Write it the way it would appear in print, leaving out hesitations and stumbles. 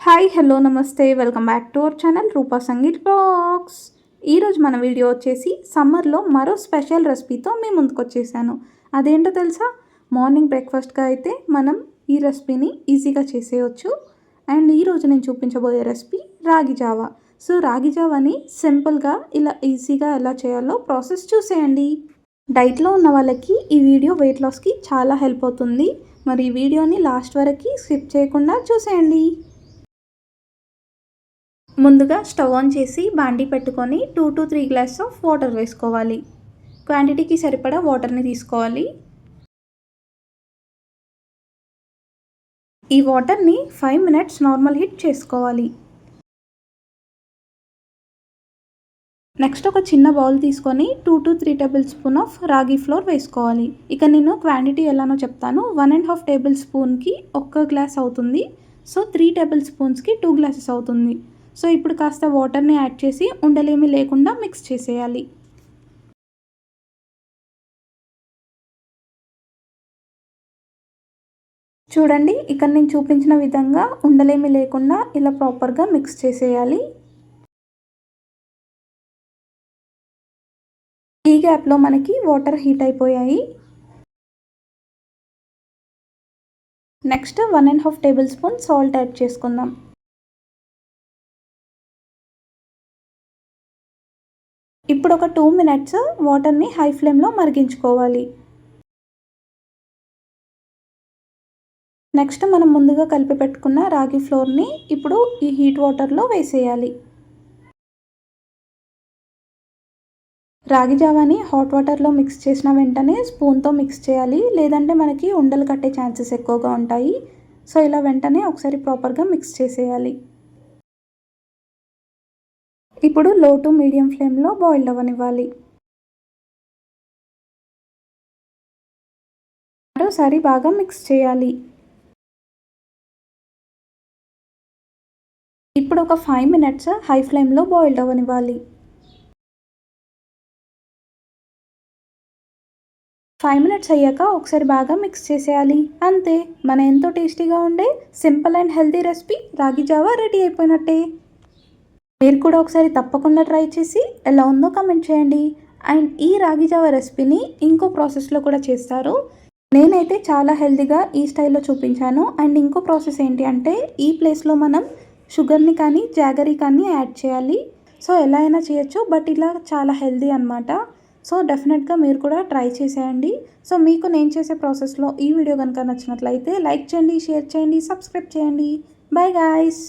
Hi hello namaste welcome back to our channel Roopa Sangeet blogs. ఈరోజు మన video వచ్చేసి సమ్మర్లో మరో స్పెషల్ రెసిపీతో మీ ముందుకు వచ్చేసాను. అదేంటో తెలుసా? మార్నింగ్ బ్రేక్ఫాస్ట్గా అయితే మనం ఈ రెసిపీని ఈజీగా చేసేయచ్చు. అండ్ ఈరోజు నేను చూపించబోయే రెసిపీ రాగి జావా. సో రాగి జావాని సింపుల్గా ఇలా ఈజీగా ఎలా చేయాలో ప్రాసెస్ చూసేయండి. డైట్లో ఉన్న వాళ్ళకి ఈ వీడియో వెయిట్ లాస్కి చాలా హెల్ప్ అవుతుంది. మరి ఈ వీడియోని లాస్ట్ వరకు స్కిప్ చేయకుండా చూసేయండి. ముందుగా స్టవ్ ఆన్ చేసి బాండీ పెట్టుకొని 2 to 3 గ్లాసెస్ ఆఫ్ వాటర్ వేసుకోవాలి. క్వాంటిటీకి సరిపడా వాటర్ని తీసుకోవాలి. ఈ వాటర్ని 5 minutes నార్మల్ హీట్ చేసుకోవాలి. నెక్స్ట్ ఒక చిన్న బౌల్ తీసుకొని 2 to 3 tablespoons ఆఫ్ రాగి ఫ్లోర్ వేసుకోవాలి. ఇక నేను క్వాంటిటీ ఎలానో చెప్తాను. 1.5 tablespoonకి 1 గ్లాస్ అవుతుంది. సో 3 tablespoonsకి 2 glasses అవుతుంది. సో ఇప్పుడు కాస్త వాటర్ని యాడ్ చేసి ఉండలేమి లేకుండా మిక్స్ చేసేయాలి. చూడండి, ఇక్కడ నేను చూపించిన విధంగా ఉండలేమి లేకుండా ఇలా ప్రాపర్గా మిక్స్ చేసేయాలి. ఈ గ్యాప్లో మనకి వాటర్ హీట్ అయిపోయాయి. నెక్స్ట్ 1.5 tablespoons సాల్ట్ యాడ్ చేసుకుందాం. ఇప్పుడు ఒక 2 minutes వాటర్ని హై ఫ్లేమ్లో మరిగించుకోవాలి. నెక్స్ట్ మనం ముందుగా కలిపి పెట్టుకున్న రాగి ఫ్లోర్ని ఇప్పుడు ఈ హీట్ వాటర్లో వేసేయాలి. రాగి జావాని హాట్ వాటర్లో మిక్స్ చేసిన వెంటనే స్పూన్తో మిక్స్ చేయాలి, లేదంటే మనకి ఉండలు కట్టే ఛాన్సెస్ ఎక్కువగా ఉంటాయి. సో ఇలా వెంటనే ఒకసారి ప్రాపర్గా మిక్స్ చేసేయాలి. ఇప్పుడు లో టు మీడియం ఫ్లేమ్లో బాయిల్ అవ్వనివ్వాలి. మరోసారి బాగా మిక్స్ చేయాలి. ఇప్పుడు ఒక 5 minutes హై ఫ్లేమ్లో బాయిల్ అవ్వనివ్వాలి. 5 minutes అయ్యాక ఒకసారి బాగా మిక్స్ చేసేయాలి. అంతే, మన ఎంతో టేస్టీగా ఉండే సింపుల్ అండ్ హెల్తీ రెసిపీ రాగి జావా రెడీ అయిపోయినట్టే. మీరు కూడా ఒకసారి తప్పకుండా ట్రై చేసి ఎలా ఉందో కామెంట్ చేయండి. అండ్ ఈ రాగి జావా రెసిపీని ఇంకో ప్రాసెస్లో కూడా చేస్తారు. నేనైతే చాలా హెల్తీగా ఈ స్టైల్లో చూపించాను. అండ్ ఇంకో ప్రాసెస్ ఏంటి అంటే ఈ ప్లేస్లో మనం షుగర్ని కానీ జాగరీ కానీ యాడ్ చేయాలి. సో ఎలా అయినా చేయొచ్చు, బట్ ఇలా చాలా హెల్తీ అనమాట. సో డెఫినెట్గా మీరు కూడా ట్రై చేసేయండి. సో మీకు నేను చేసే ప్రాసెస్లో ఈ వీడియో కనుక నచ్చినట్లయితే లైక్ చేయండి, షేర్ చేయండి, సబ్స్క్రైబ్ చేయండి. By guys.